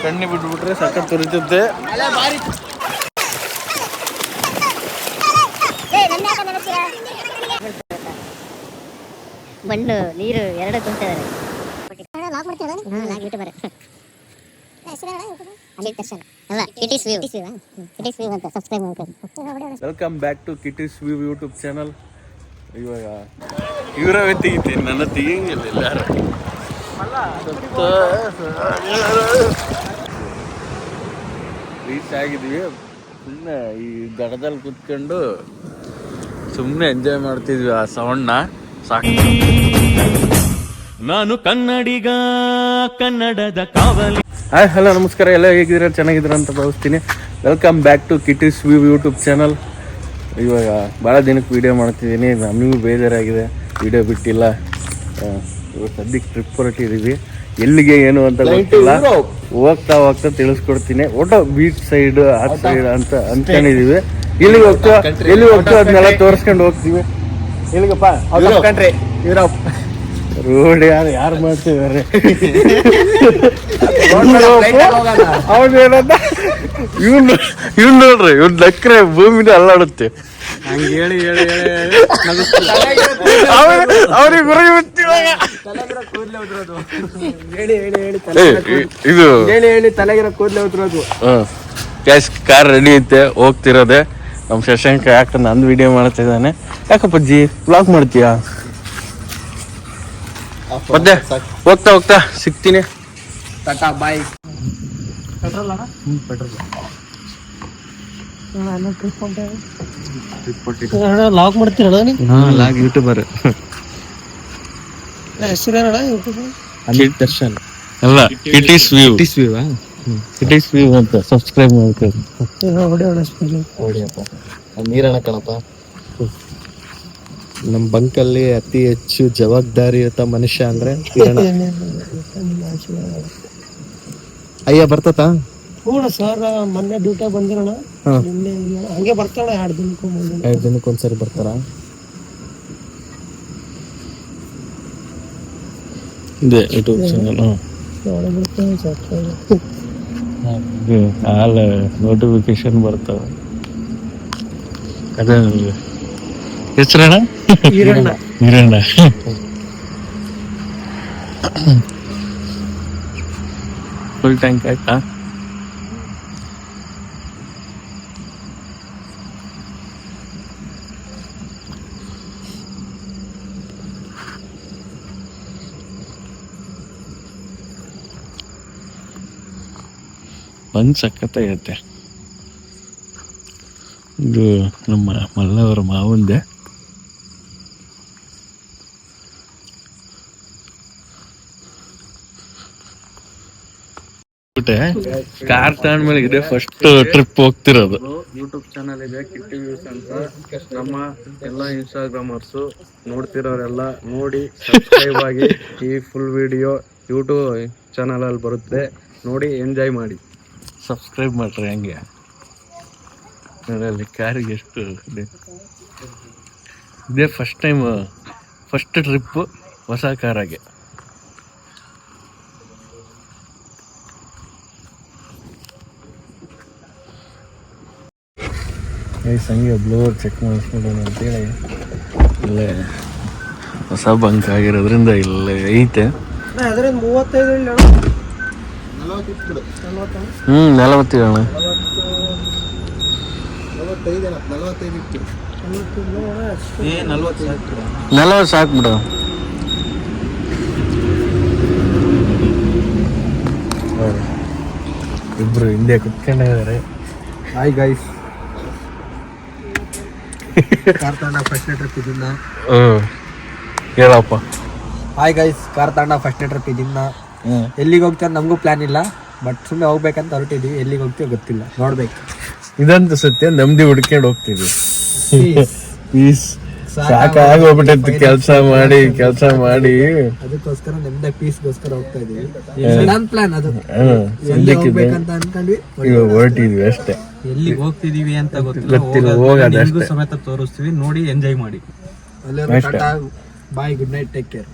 ಕಣ್ಣಿ ಬಿಟ್ಬಿಟ್ರೆ ಸಖತ್ ತುರಿತುತ್ತೆ. ಮಣ್ಣು ನೀರು ಎರಡು ತುಂಬ್ತಿದ್ದಾರೆ. Welcome back to kitties view YouTube channel. ಇವಾಗ ಇವರವೇ ತೆಗಿತೀನಿ, ನನ್ನ ತೆಗಿಯಂಗಿಲ್ಲ ಎಲ್ಲಾರು. ರೀಚ್ ಆಗಿದ್ವಿ. ಸುಮ್ಮನೆ ಈ ದಡದಲ್ಲಿ ಕುತ್ಕೊಂಡು ಸುಮ್ಮನೆ ಎಂಜಾಯ್ ಮಾಡ್ತಿದ್ವಿ ಆ ಸೌಂಡ್ನ. ಸಾಕು. ನಾನು ಕನ್ನಡಿಗ, ಕನ್ನಡದ ಕಾವಲಿ. ಹಾಯ್ ಹಲೋ ನಮಸ್ಕಾರ, ಎಲ್ಲ ಹೇಗಿದ್ದೀರಾ? ಚೆನ್ನಾಗಿದ್ದೀರ ಅಂತ ಭಾವಿಸ್ತೀನಿ. Welcome back to kitties view YouTube channel. ಇವಾಗ ಭಾಳ ದಿನಕ್ಕೆ ವೀಡಿಯೋ ಮಾಡ್ತಿದ್ದೀನಿ, ನಮಗೂ ಬೇಜಾರಾಗಿದೆ, ವೀಡಿಯೋ ಬಿಟ್ಟಿಲ್ಲ. ಇವಾಗ ಸದ್ಯಕ್ಕೆ ಟ್ರಿಪ್ ಹೊರಟಿದ್ದೀವಿ. ಎಲ್ಲಿಗೆ ಏನು ಅಂತ ಗೊತ್ತಿಲ್ಲ, ಹೋಗ್ತಾ ಹೋಗ್ತಾ ತಿಳಿಸ್ಕೊಡ್ತೀನಿ. ಒಟ್ಟು ಬೀಚ್ ಸೈಡ್ ಆ ಸೈಡ್ ಅಂತ ಅನ್ಕೊಂಡಿದೀವಿ. ಎಲ್ಲಿಗೆ ಹೋಗ್ತಾ ಅದನ್ನೆಲ್ಲ ತೋರಿಸ್ಕೊಂಡು ಹೋಗ್ತೀವಿ. ಎಲ್ಲಿಗಪ್ಪ? ಯುರೋಪ್. ರೋಡ್ ಯಾರು ಮಾಡ್ತಿದ್ದಾರೆ? ಅವನೇನಂತ ಇವ್ನು ನೋಡ್ರಿ, ಇವ್ನ ನಕ್ರೆ ಭೂಮಿನ ಅಲ್ಲಾಡುತ್ತೆ. ಹಂಗೆ ಹೇಳಿ ಅವ್ರಿಗೆ ಗುರಿ ಇದು ತಲೆಗಿರೋ ಕೂದಲೇ ಉದ್ರೋದು. ಗ್ಯಾಸ್ ಕಾರ್ ರೆಡಿ ಐತೆ, ಹೋಗ್ತಿರೋದೆ. ನಮ್ಮ ಶಶಾಂಕ ಯಾಕೆ ನಂದು ವಿಡಿಯೋ ಮಾಡ್ತಿದ್ದಾನೆ. ಯಾಕಪ್ಪಜ್ಜಿ ವ್ಲಾಗ್ ಮಾಡ್ತೀಯಾ? ಮತ್ತೆ ಹೋಗ್ತಾ ಹೋಗ್ತಾ ಸಿಗ್ತೀನಿ. Tata bye. ಲಾಗ್ ಮಾಡ್ತೀರಣ? Vlog YouTuber. ಹೆಸರೇನಣ? ಅಮಿತ್ ದರ್ಶನ್ ಅಲ್ಲ, ಕಿಟೀಸ್ ವ್ಯೂ. ಕಿಟೀಸ್ ವ್ಯೂ ಅಂತ ಸಬ್ಸ್ಕ್ರೈಬ್ ಮಾಡ್ಕೊಳ್ಳಿ. ನೀರಣ ಕಣಪ್ಪ. ನಮ್ಮ ಬಂಕಲ್ಲಿ ಅತಿ ಹೆಚ್ಚು ಜವಾಬ್ದಾರಿಯುತ ಮನುಷ್ಯ ಅಂದ್ರೆ ಅಯ್ಯ ಬರ್ತತ. ಹ್ಞೂ ಸರ್, ಮೊನ್ನೆ ಡ್ಯೂಟಿ ಬಂದಿರೋಣ. ಹಂಗೆ ಬರ್ತಾಳ 2 ದಿನಕ್ಕೊಂದ್ಸರಿ ಬರ್ತಾರ. ಇದೆ ಯೂಟ್ಯೂಬ್ ಚಾನಲ್. ಆಲ್ ನೋಟಿಫಿಕೇಶನ್ ಬರ್ತಾವೆ. ಅದೇ ಹೆಸರಣ್ಣ? ಈರಣ್ಣ. ಫುಲ್ ಟ್ಯಾಂಕ್ ಆಯ್ತಾ? ಬಂದು ಸಖತ್ತಾಗೈತೆ. ಇದು ನಮ್ಮ ಮಲ್ಲವರ ಮಾವಂದೆ. ಕಾರ್ ತಗೊಂಡ್ಮೇಲೆ ಇದೆ ಫಸ್ಟ್ ಟ್ರಿಪ್ ಹೋಗ್ತಿರೋದು. ಯೂಟ್ಯೂಬ್ ಚಾನಲ್ ಇದೆ ಕಿಟ್ಟಿ ವ್ಯೂಸ್ ಅಂತ. ನಮ್ಮ ಎಲ್ಲ ಇನ್ಸ್ಟಾಗ್ರಾಮರ್ಸು ನೋಡ್ತಿರೋರೆಲ್ಲ ನೋಡಿ ಸಬ್ಸ್ಕ್ರೈಬ್ ಆಗಿ. ಈ ಫುಲ್ ವಿಡಿಯೋ ಯೂಟ್ಯೂಬ್ ಚಾನಲ್ ಅಲ್ಲಿ ಬರುತ್ತೆ, ನೋಡಿ ಎಂಜಾಯ್ ಮಾಡಿ. ಸಬ್ಸ್ಕ್ರೈಬ್ ಮಾಡ್ರಿ. ಹಂಗೆ ಅಲ್ಲಿ ಕಾರಿಗೆ ಎಷ್ಟು ಇದೇ ಫಸ್ಟ್ ಟೈಮ್, ಫಸ್ಟ್ ಟ್ರಿಪ್ ಹೊಸ ಕಾರಾಗೆ. ಸಂಜೆ ಬ್ಲೋವರ್ ಚೆಕ್ ಮಾಡಿಸ್ಕೊಂಡೋಣ ಅಂತೇಳಿ ಇಲ್ಲೇ ಹೊಸ ಬಂಕ್ ಆಗಿರೋದ್ರಿಂದ ಇಲ್ಲೇ ಐತೆ. 40 ಅಣ್ಣ. 40 ಸಾಕ್ಬಿಡು. ಇಬ್ರು ಹಿಂದೆ ಕುತ್ಕೊಂಡಿದ್ದಾರೆ. ಹಾಯ್ ಗೈಸ್, ಕಾರ್ ತಾಂಡ ಫಸ್ಟ್ ಟ್ರಿಪ್ ಇದನ್ನ. ಹೇಳಪ್ಪ. ಹಾಯ್ ಗೈಸ್, ಕಾರ್ ತಾಂಡ ಫಸ್ಟ್ ಟ್ರಿಪ್ ಇದನ್ನ. ಎಲ್ಲಿಗೆ ಹೋಗ್ತಾರೆ ನಮಗೂ ಪ್ಲಾನ್ ಇಲ್ಲ, ಬಟ್ ಸುಮ್ಮನೆ ಹೋಗ್ಬೇಕಂತ ಹೊರಟಿದ್ವಿ. ಎಲ್ಲಿಗೆ ಹೋಗ್ತೀವಿ ಗೊತ್ತಿಲ್ಲ, ನೋಡ್ಬೇಕು. ಇದಂತೂ ಸತ್ಯ, ನೆಮ್ಮದಿ ಹುಡ್ಕೊಂಡು ಹೋಗ್ತಿದ್ವಿ. ಸಾಕಾಗೋಗ್ಬಿಟ್ಟೈತಿ ಕೆಲಸ ಮಾಡಿ ಅದಕ್ಕೋಸ್ಕರ ನೆಮ್ಮದಿ ಪೀಸ್ಗೋಸ್ಕರ ಹೋಗ್ತಾ ಇದೀವಿ. ನನ್ ಪ್ಲಾನ್ ಅದು. ಹೋಗ್ಬೇಕಂತ ಅನ್ಕೊಂಡ್ವಿ, ಹೊರಟಿದ್ವಿ ಅಷ್ಟೇ. ಎಲ್ಲಿಗೆ ಹೋಗ್ತಿದೀವಿ ಅಂತ ಗೊತ್ತಿಲ್ಲ, ಸಮೇತ ತೋರಿಸ್ತೀವಿ, ನೋಡಿ ಎಂಜಾಯ್ ಮಾಡಿ. ಬಾಯ್, ಗುಡ್ ನೈಟ್, ಟೇಕ್ ಕೇರ್.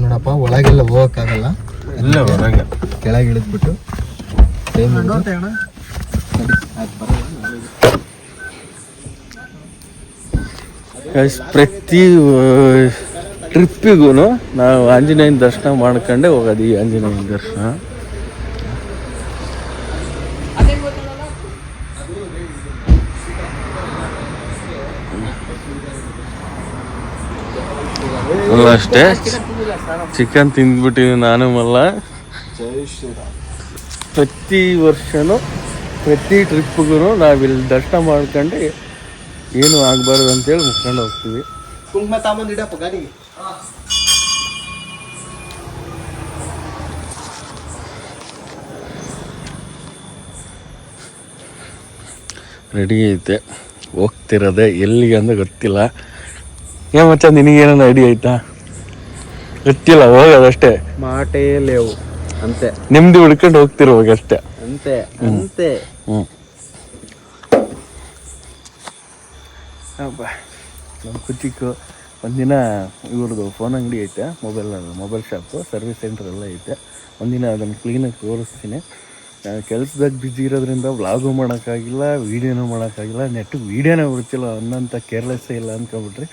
ನೋಡಪ್ಪ ಒಳಗೆಲ್ಲ ಹೋಗಕ್ಕಾಗಲ್ಲ, ಇಲ್ಲ ಹೊರಗೆ ಕೆಳಗೆ ಇಳಿದ್ಬಿಟ್ಟು ಪ್ರತಿ ಟ್ರಿಪ್ಪಿಗೂ ನಾವು ಆಂಜನೇಯನ ದರ್ಶನ ಮಾಡ್ಕೊಂಡೆ ಹೋಗೋದು. ಈ ಆಂಜನೇಯನ ದರ್ಶನ ಅಲ್ಲ ಅಷ್ಟೇ. ಚಿಕನ್ ತಿಂದ್ಬಿಟ್ಟಿವಿ ನಾನು ಮಲ್ಲ. ಪ್ರತಿ ವರ್ಷನೂ ಪ್ರತಿ ಟ್ರಿಪ್ಪಿಗೂ ನಾವಿಲ್ಲಿ ದರ್ಶನ ಮಾಡ್ಕೊಂಡು ಏನು ಆಗಬಾರ್ದು ಅಂತೇಳಿ ಮುಚ್ಕೊಂಡು ಹೋಗ್ತೀವಿ. ಕುಂಕುಮ ತಾಂಬಂದು ಇಡಪ್ಪ ಗಾಡಿಗೆ. ರೆಡಿ ಐತೆ, ಹೋಗ್ತಿರೋದೆ ಎಲ್ಲಿಗೆ ಅಂತ ಗೊತ್ತಿಲ್ಲ. ಏನು ಮಚ್ಚ ನಿನಗೇನೋ ಐಡಿಯಾ ಆಯ್ತಾ? ಗೊತ್ತಿಲ್ಲ, ಹೋಗೋದಷ್ಟೇ. ಮಾಟೇ ಲೇವು ಅಂತೆ, ನಿಮ್ದು ಹಿಡ್ಕೊಂಡು ಹೋಗ್ತಿರುವಾಗ ಅಷ್ಟೇ ಅಂತೆ ಅಂತೆ. ನಮ್ಮ ಕುಚಿಕ್ಕು ಒಂದಿನ ಇವ್ರದ್ದು ಫೋನ್ ಅಂಗಡಿ ಐತೆ, ಮೊಬೈಲ್ ಶಾಪು, ಸರ್ವಿಸ್ ಸೆಂಟರ್ ಎಲ್ಲ ಐತೆ. ಒಂದಿನ ಅದನ್ನು ಕ್ಲೀನಾಗಿ ತೋರಿಸ್ತೀನಿ. ಕೆಲಸದಾಗ ಬ್ಯುಸಿ ಇರೋದ್ರಿಂದ ವ್ಲಾಗು ಮಾಡೋಕ್ಕಾಗಿಲ್ಲ, ವೀಡಿಯೋನೂ ಮಾಡೋಕ್ಕಾಗಿಲ್ಲ, ನೆಟ್ಟು ವೀಡಿಯೋನೇ ಬಿಡ್ತಿಲ್ಲ ಅನ್ನೋಂಥ ಕೇರ್ಲೆಸ್ಸೇ ಇಲ್ಲ ಅಂದ್ಕೊಬಿಟ್ರಿ.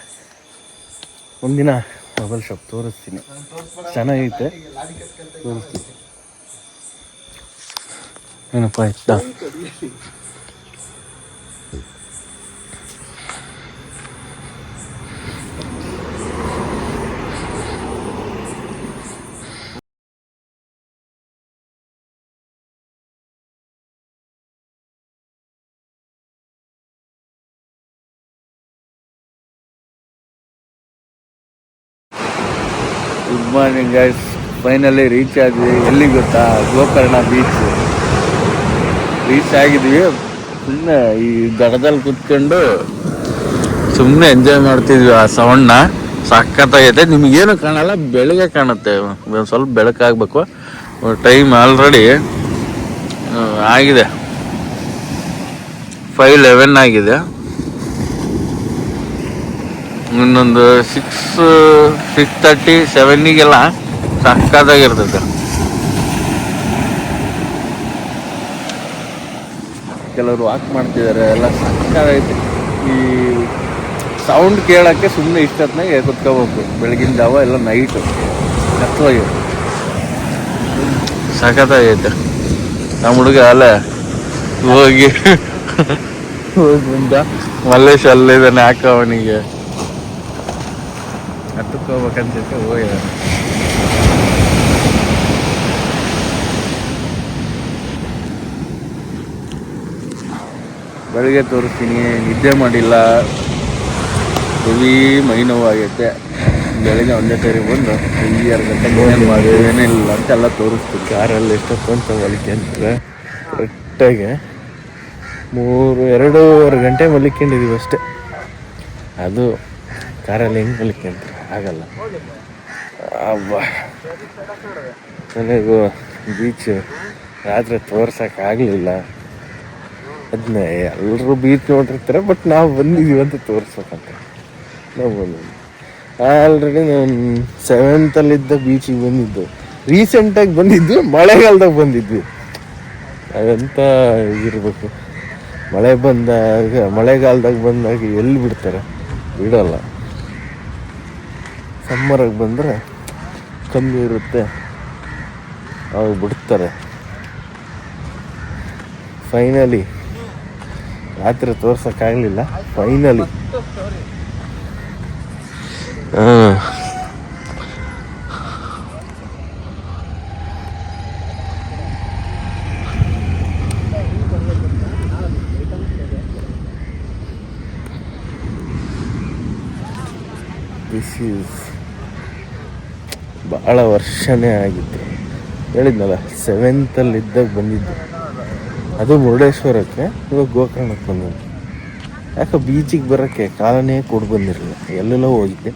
ಒಂದಿನ ಮೊಬೈಲ್ ಶಾಪ್ ತೋರಿಸ್ತೀನಿ, ಚೆನ್ನಾಗೈತೆ, ತೋರಿಸ್ತೀನಿ. ಏನಪ್ಪ ಆಯ್ತಾ? Good morning guys, finally reach ಆದ್ವಿ. ಎಲ್ಲಿ ಗೊತ್ತಾ? ಗೋಕರ್ಣ ಬೀಚ್ ರೀಚ್ ಆಗಿದ್ವಿ. ಸುಮ್ಮನೆ ಈ ದಡದಲ್ಲಿ ಕುತ್ಕೊಂಡು ಸುಮ್ಮನೆ ಎಂಜಾಯ್ ಮಾಡ್ತಿದ್ವಿ. ಆ ಸೌಂಡ್ನ ಸಖತ್ತಾಗೈತೆ. ನಿಮಗೇನು ಕಾಣಲ್ಲ, ಬೆಳಗ್ಗೆ ಕಾಣುತ್ತೆ. ಸ್ವಲ್ಪ ಬೆಳಕಾಗಬೇಕು. ಟೈಮ್ ಆಲ್ರೆಡಿ ಆಗಿದೆ 5:11 ಆಗಿದೆ. ಇನ್ನೊಂದು 6:30 7 ಸಕ್ಕತ್ತಾಗಿರ್ತದೆ. ಕೆಲವರು ವಾಕ್ ಮಾಡ್ತಿದ್ದಾರೆ, ಎಲ್ಲ ಸಕ್ಕತ್ತಾಗೈತೆ. ಈ ಸೌಂಡ್ ಕೇಳೋಕ್ಕೆ ಸುಮ್ಮನೆ ಇಷ್ಟೊತ್ತಿನಾಗ ಕುತ್ಕೋಬೇಕು. ಬೆಳಗಿನ ಜಾವ ಎಲ್ಲ ನೈಟು ಕತ್ವಾಗಿ ಸಖತ್ತಾಗೈತೆ. ನಮ್ಮ ಹುಡುಗ ಅಲ್ಲೇ ಹೋಗಿ ಬಂದ. ಮಲ್ಲೇಶ್ ಅಲ್ಲಿದ್ದಾನೆ, ಹಾಕ ಅವನಿಗೆ ಹತ್ತಕ್ಕೆ ಹೋಗ್ಬೇಕಂತೈತೆ, ಹೋಗಿದ್ದಾನೆ. ಬೆಳಗ್ಗೆ ತೋರಿಸ್ತೀನಿ. ನಿದ್ದೆ ಮಾಡಿಲ್ಲ, ಹೆವಿ ಮೈ ನೋವಾಗೈತೆ. ಬೆಳಗ್ಗೆ ಒಂದೇ ಸರಿ ಬಂದು 2 ಗಂಟೆಗೆ ಏನೇನು ಮಾಡಿ ಏನಿಲ್ಲ ಅಂತೆಲ್ಲ ತೋರಿಸ್ತೀನಿ. ಕಾರಲ್ಲಿ ಎಷ್ಟೊತ್ತು ಅಂತ ಮಲಿಕೆ ಅಂತಾರೆ. ಕರೆಕ್ಟಾಗಿ 2.5 ಗಂಟೆ ಮಲಿಕೊಂಡಿದ್ದೀವಿ ಅಷ್ಟೇ. ಅದು ಕಾರಲ್ಲಿ ಹೆಂಗೆ ಮಲಿಕೊಂತಾರೆ ಆಗಲ್ಲ. ಅಬ್ಬಾ, ನನಗೂ ಬೀಚ್ ರಾತ್ರಿ ತೋರ್ಸೋಕ್ಕಾಗಲಿಲ್ಲ. ಅದನ್ನ ಎಲ್ಲರೂ ಬೀಚ್ ನೋಡಿರ್ತಾರೆ, ಬಟ್ ನಾವು ಬಂದಿದ್ದೀವಿ ಅಂತ ತೋರಿಸ್ಬೇಕಂತ ನಾವು ಬಂದಿದ್ವಿ. ಆಲ್ರೆಡಿ ನಾವು 7th ಬೀಚಿಗೆ ಬಂದಿದ್ದು. ರೀಸೆಂಟಾಗಿ ಬಂದಿದ್ದು ಮಳೆಗಾಲದಾಗ ಬಂದಿದ್ವಿ. ಅದಂತ ಇರಬೇಕು. ಮಳೆಗಾಲದಾಗ ಬಂದಾಗ ಎಲ್ಲಿ ಬಿಡ್ತಾರೆ? ಬಿಡಲ್ಲ. ಸಮ್ಮರಾಗಿ ಬಂದರೆ ಕಮ್ಮಿ ಇರುತ್ತೆ, ಅವಾಗ ಬಿಡ್ತಾರೆ. ಫೈನಲಿ ರಾತ್ರಿ ತೋರ್ಸೋಕ್ಕಾಗಲಿಲ್ಲ. ಫೈನಲಿ ದಿಸ್ ಈಸ್ ಭಾಳ ವರ್ಷನೇ ಆಗಿತ್ತು. ಹೇಳಿದ್ನಲ್ಲ, 7th ಬಂದಿದ್ದು. ಅದು ಮುರುಡೇಶ್ವರಕ್ಕೆ, ಇವಾಗ ಗೋಕರ್ಣಕ್ಕೆ ಬಂದಿದ್ದು. ಯಾಕೆ ಬೀಚಿಗೆ ಬರೋಕ್ಕೆ ಕಾಲನೇ ಕೊಡು ಬಂದಿರಲಿಲ್ಲ, ಎಲ್ಲೆಲ್ಲೋ ಹೋಗಿದ್ದೆ.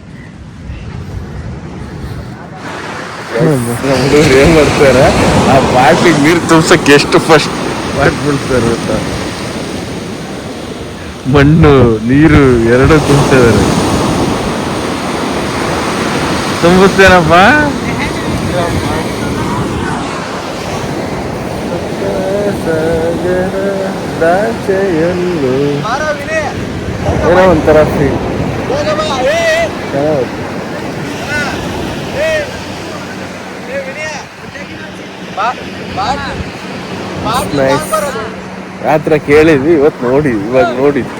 ಹುಡುಗರು ಏನು ಮಾಡ್ತಾರೆ, ಆ ಬಾಟ್ಲಿಗೆ ನೀರು ತುಂಬ್ಸಕ್ಕೆ ಎಷ್ಟು ಫಸ್ಟ್ ಬಾಟ್ ಬಿಡ್ತಾರೆ ಗೊತ್ತಾ? ಮಣ್ಣು ನೀರು ಎರಡೂ ತುಂಬ್ತಿದ್ದಾರೆ. ತುಂಬಿಸ್ತೇನಪ್ಪ. ದಾಚೆಯಲ್ಲೂ ಏನೋ ಒಂಥರ ಫೀಲ್. ಯಾತ್ರ ಕೇಳಿದ್ವಿ, ಇವತ್ತು ನೋಡಿದ್ವಿ, ಇವಾಗ ನೋಡಿದ್ವಿ.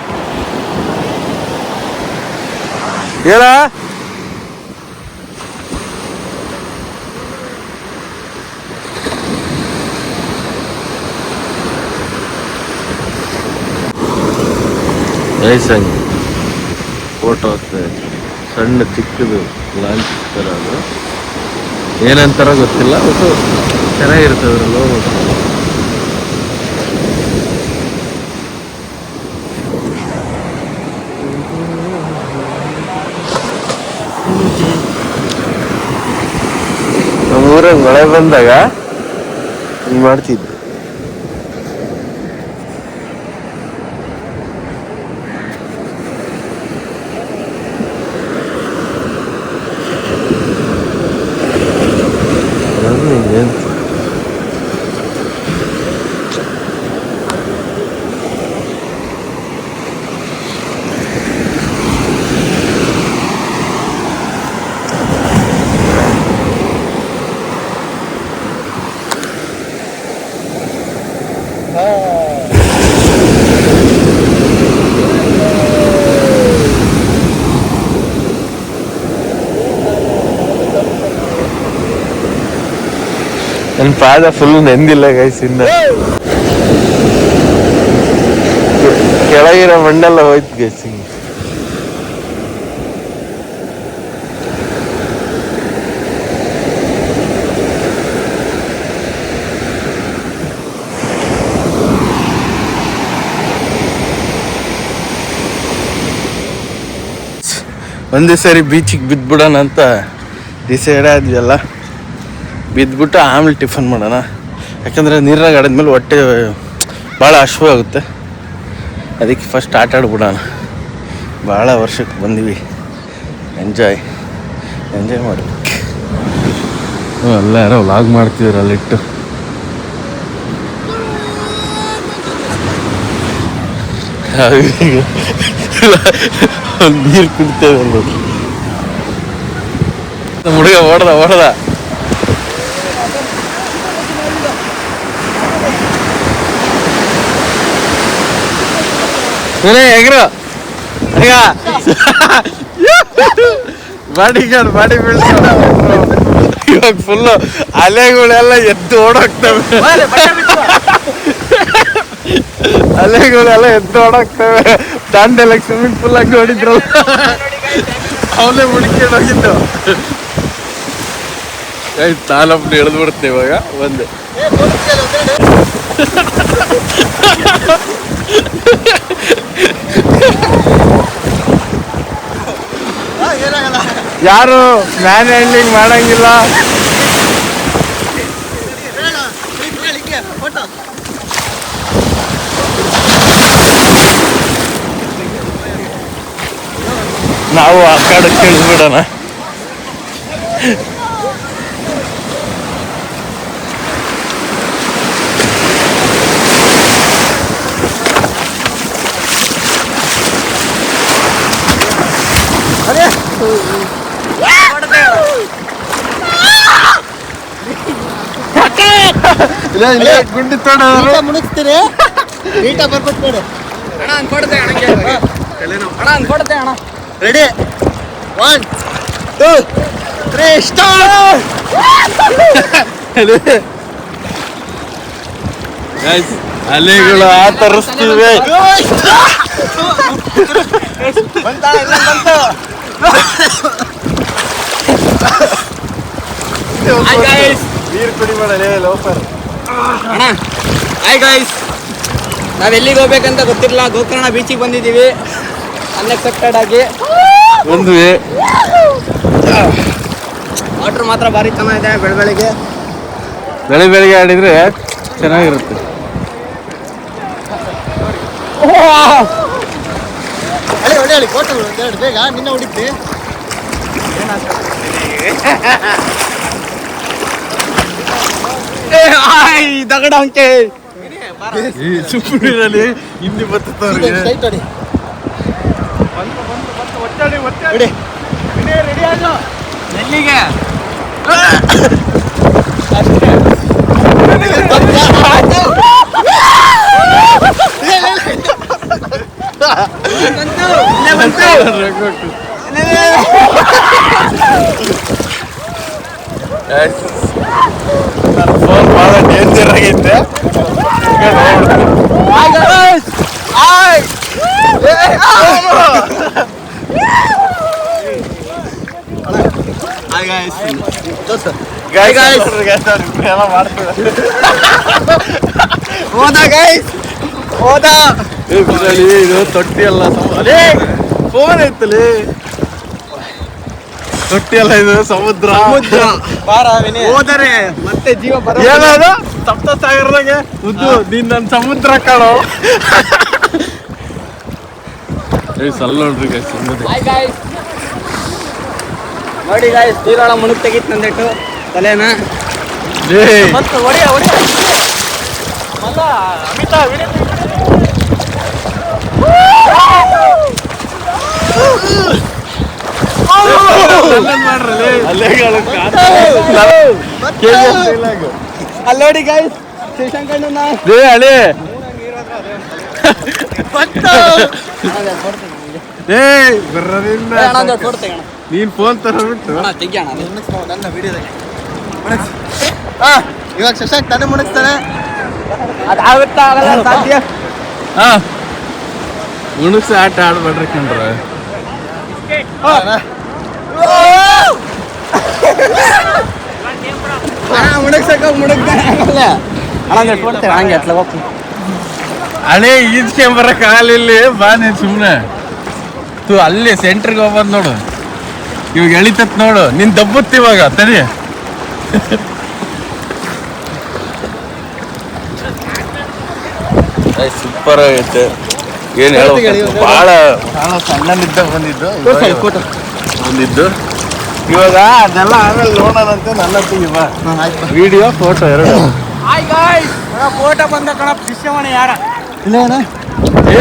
ಹೇಳ ಸಂಜೆ ಫೋಟೋ ಹಾಕ್ತಾ ಸಣ್ಣ ಚಿಕ್ಕದು ಲಾಂಚ್ ಥರ ಅದು ಏನಂತಾರ ಗೊತ್ತಿಲ್ಲ, ಒಟ್ಟು ಚೆನ್ನಾಗಿರುತ್ತೆ ಅದರಲ್ಲೂ. ನಮ್ಮೂರಾಗ ಮಳೆ ಬಂದಾಗ ಹಿಂಗೆ ಮಾಡ್ತಿದ್ದೆ. ನನ್ನ ಪಾದ ಫುಲ್ ನೆಂದಿಲ್ಲ ಗೈಸ್. ಇನ್ನ ಕೆಳಗಿನ ಮಣ್ಣೆಲ್ಲ ಹೋಯ್ತು ಗೈಸ್. ಒಂದೇ ಸರಿ ಬೀಚಿಗೆ ಬಿದ್ಬಿಡೋಣ ಅಂತ ಡಿಸೈಡ್ ಆದ್ವಲ್ಲ. ಬಿದ್ದುಬಿಟ್ಟು ಆಮೇಲೆ ಟಿಫನ್ ಮಾಡೋಣ, ಯಾಕಂದರೆ ನೀರಾಗ ಆಡಿದ್ಮೇಲೆ ಹೊಟ್ಟೆ ಭಾಳ ಹಶ್ವು ಆಗುತ್ತೆ. ಅದಕ್ಕೆ ಫಸ್ಟ್ ಆಟ ಆಡ್ಬಿಡೋಣ. ಭಾಳ ವರ್ಷಕ್ಕೆ ಬಂದೀವಿ, ಎಂಜಾಯ್ ಮಾಡಬೇಕು. ಎಲ್ಲ ಯಾರೋ ವ್ಲಾಗ್ ಮಾಡ್ತಿದ್ರು ಅಲ್ಲಿಟ್ಟು. ನೀರು ಕುಡಿತೇವೆ ನೋಡಿ. ನಮ್ಮ ಹುಡುಗ ಓಡ್ದ ಎಗ್ರು ಅಯ್ಯ ಬಾಡಿ ಬಿಲ್ಡ್. ಇವಾಗ ಫುಲ್ಲು ಅಲೆಗಳೆಲ್ಲ ಎದ್ದು ಓಡೋಗ್ತವೆ, ದಾಂಡೆಲ್ಲ ಸ್ವಿಮ್ಮಿಂಗ್ ಪೂಲ್ ಆಗಿ ನೋಡಿದ್ರು, ಅವನೇ ಮುಡಿಕೊಂಡು ಹೋಗಿದ್ದು. ತಾಲಪ್ನ ಎಳೆದು ಬಿಡುತ್ತೆ ಇವಾಗ ಒಂದೇ. ಯಾರು ಮ್ಯಾನ್ ಹ್ಯಾಂಡ್ಲಿಂಗ್ ಮಾಡಂಗಿಲ್ಲ. ನಾವು ಆ ಕಡೆ ಕೇಳಿಸ್ಬಿಡೋಣ. ಗುಂಡಿ ತೊಡೋರು ಮುಳುಗ್ತೀರಿ. ನೀಟ ಬರ್ಬಿಟ್ಟು ನೋಡು ಅಣ್ಣ, ಅನ್ಕೊಡ್ತೆ ಅಣ್ಣ. Ready 1 2 3 start. ಅಲೆಗಳು ಆತರಿಸ್ತಿವೆ. ನೀರು ಕುಡಿ ಮಾಡಲೇ ಲೋಫರ್ ಅಣ್ಣ. ಹಾಯ್ ಗಾಯ್ಸ್, ನಾವು ಎಲ್ಲಿಗೆ ಹೋಗ್ಬೇಕಂತ ಗೊತ್ತಿರಲಿಲ್ಲ. ಗೋಕರ್ಣ ಬೀಚಿಗೆ ಬಂದಿದ್ದೀವಿ ಅನ್ಎಕ್ಸ್ಪೆಕ್ಟೆಡ್ ಆಗಿ. ಬಂದ್ವಿ. ವಾಟ್ರ್ ಮಾತ್ರ ಭಾರಿ ಚೆನ್ನಾಗಿದೆ. ಬೆಳಿಗ್ಗೆ ಆಡಿದ್ರೆ ಚೆನ್ನಾಗಿರುತ್ತೆ. ಹೇಳಿ ಫೋಟೋ ಎರಡು ಬೇಗ ನಿನ್ನ ಹೊಡಿದ್ವಿ. ದಗಡ ಅಂಕೆ ಸುಮ್ಮನಿರಲಿ ಹಿಂದಿ ಬರ್ತವ್ರಿಗೆ ಎಲ್ಲಿಗೆ ಫೋನ್ ಭಾಳ ಡೇಂಜರ್ ಆಗೈತೆ ಇದು ತೊಟ್ಟಿ ಅಲ್ಲ ಫೋನ್ ಐತಲಿ ತೊಟ್ಟಿ ಅಲ್ಲ ಇದು ಸಮುದ್ರ ಹೋದರೆ ಮತ್ತೆ ಜೀವ ಬರ ಏನದು ಸಪ್ತ ಸಾಗರದಾಗೆ ಉದ್ದು ನೀನ್ ನನ್ನ ಸಮುದ್ರ ಕಾಣೋ ಸಲ್ಲ ನೋಡ್ರಿ ನೋಡಿ ಗಾಯ್ಸ್ ನೀರೊಳ ಮುಳುಗ್ ತೆಗಿತ್ ನಂದಿಟ್ಟು ತಲೆನ ಮತ್ತೆ ಹೊಡಿಯ ಅಲ್ಲಿ ನೋಡಿ ಗಾಯ್ಸ್ ಶ್ರೀಶಂಕಣ್ಣ ಹಳೆ ನೀನ್ ಫೋನ್ ತರಬಿಟ್ಟು ನನ್ನ ವಿಡಿಯೋದಾಗ ಇವಾಗ ಶಶಾಂಕ್ ತಾನೇ ಮುಣಗ್ತಾನೆ ಅದಾಗುತ್ತಾ ಆಗಲ್ಲ ಸಾಧ್ಯ ಉಣಗ್ಸಿ ಆಟ ಆಡ್ಬೇಡ್ರಿ ಕಂಡ್ರ ಮುಣಗ್ಸಕ ಮುಣಗ್ತಾನೆ ಆಗಲ್ಲ ಅಣ್ಣ ಕೊಡ್ತೇವೆ ಹಂಗೆ ಅಟ್ಲ ಹೋಗ್ತೀನಿ ಹಳೆ ಈಜ್ಕೊಂಬರಕ್ ಆಗಲಿಲ್ಲ ಬಾ ನೀನ್ ಸುಮ್ನೆ ತು ಅಲ್ಲಿ ಸೆಂಟ್ರಿಗೆ ಹೋಗ್ಬಂದ್ ನೋಡು ಇವಾಗ ಎಳಿತತ್ ನೋಡು ನಿನ್ ದಬ್ಬುತ್ತಿ ಇವಾಗ ತಡಿ ಸೂಪರ್ ಆಗೈತೆ ಏನ್ ಹೇಳ್ಬೇಕು ಬಹಳ ಸಣ್ಣನಿದ್ದ ಬಂದಿದ್ದು ಇವಾಗ ಅದೆಲ್ಲ ಆಮೇಲೆ ನೋಡೋಣಂತೆ ನನ್ನ ಬಾ ವಿಡಿಯೋ ಫೋಟೋ ಎರಡು ಫೋಟೋ ಬಂದ ಕಣ ಶಿಷ್ಯಮಣಿ ಯಾರ ಏ